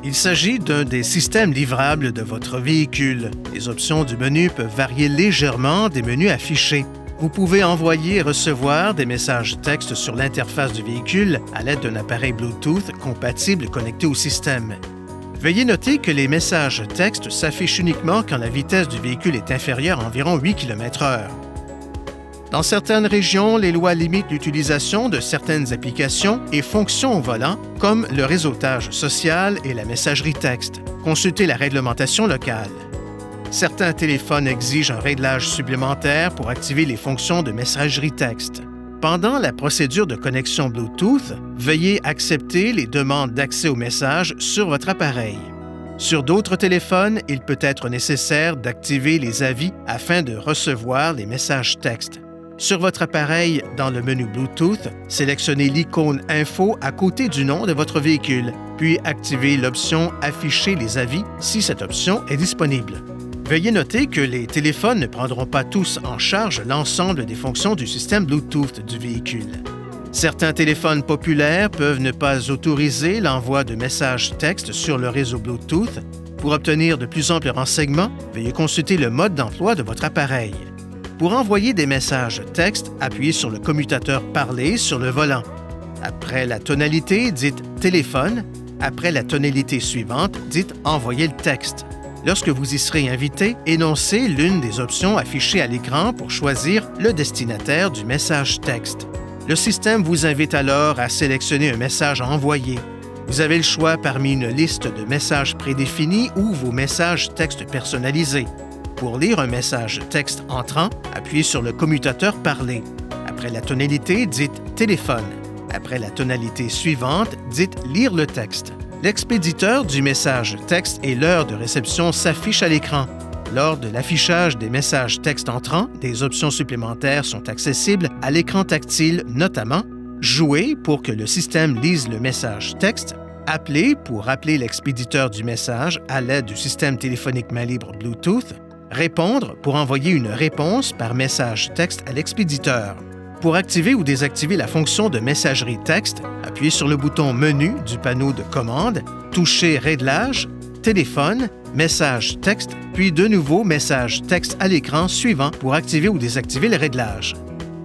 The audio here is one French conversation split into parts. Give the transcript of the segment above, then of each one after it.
Il s'agit d'un des systèmes livrables de votre véhicule. Les options du menu peuvent varier légèrement des menus affichés. Vous pouvez envoyer et recevoir des messages texte sur l'interface du véhicule à l'aide d'un appareil Bluetooth compatible connecté au système. Veuillez noter que les messages texte s'affichent uniquement quand la vitesse du véhicule est inférieure à environ 8 km/h. Dans certaines régions, les lois limitent l'utilisation de certaines applications et fonctions au volant, comme le réseautage social et la messagerie texte. Consultez la réglementation locale. Certains téléphones exigent un réglage supplémentaire pour activer les fonctions de messagerie texte. Pendant la procédure de connexion Bluetooth, veuillez accepter les demandes d'accès aux messages sur votre appareil. Sur d'autres téléphones, il peut être nécessaire d'activer les avis afin de recevoir les messages texte. Sur votre appareil, dans le menu Bluetooth, sélectionnez l'icône Info à côté du nom de votre véhicule, puis activez l'option Afficher les avis si cette option est disponible. Veuillez noter que les téléphones ne prendront pas tous en charge l'ensemble des fonctions du système Bluetooth du véhicule. Certains téléphones populaires peuvent ne pas autoriser l'envoi de messages texte sur le réseau Bluetooth. Pour obtenir de plus amples renseignements, veuillez consulter le mode d'emploi de votre appareil. Pour envoyer des messages texte, appuyez sur le commutateur Parler sur le volant. Après la tonalité, dites « Téléphone ». Après la tonalité suivante, dites « Envoyer le texte ». Lorsque vous y serez invité, énoncez l'une des options affichées à l'écran pour choisir le destinataire du message texte. Le système vous invite alors à sélectionner un message à envoyer. Vous avez le choix parmi une liste de messages prédéfinis ou vos messages texte personnalisés. Pour lire un message texte entrant, appuyez sur le commutateur « Parler ». Après la tonalité, dites « Téléphone ». Après la tonalité suivante, dites « Lire le texte ». L'expéditeur du message texte et l'heure de réception s'affichent à l'écran. Lors de l'affichage des messages texte entrants, des options supplémentaires sont accessibles à l'écran tactile, notamment « Jouer » pour que le système lise le message texte, « Appeler » pour appeler l'expéditeur du message à l'aide du système téléphonique main libre Bluetooth, Répondre pour envoyer une réponse par message texte à l'expéditeur. Pour activer ou désactiver la fonction de messagerie texte, appuyez sur le bouton Menu du panneau de commande, touchez Réglages, Téléphone, Message texte, puis de nouveau Message texte à l'écran suivant pour activer ou désactiver le réglage.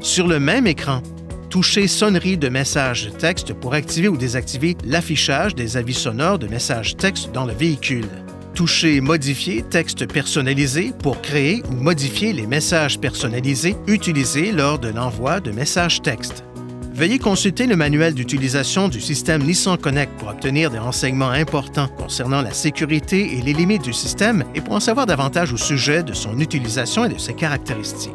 Sur le même écran, touchez Sonnerie de message texte pour activer ou désactiver l'affichage des avis sonores de message texte dans le véhicule. Touchez Modifier texte personnalisé pour créer ou modifier les messages personnalisés utilisés lors de l'envoi de messages texte. Veuillez consulter le manuel d'utilisation du système Nissan Connect pour obtenir des renseignements importants concernant la sécurité et les limites du système et pour en savoir davantage au sujet de son utilisation et de ses caractéristiques.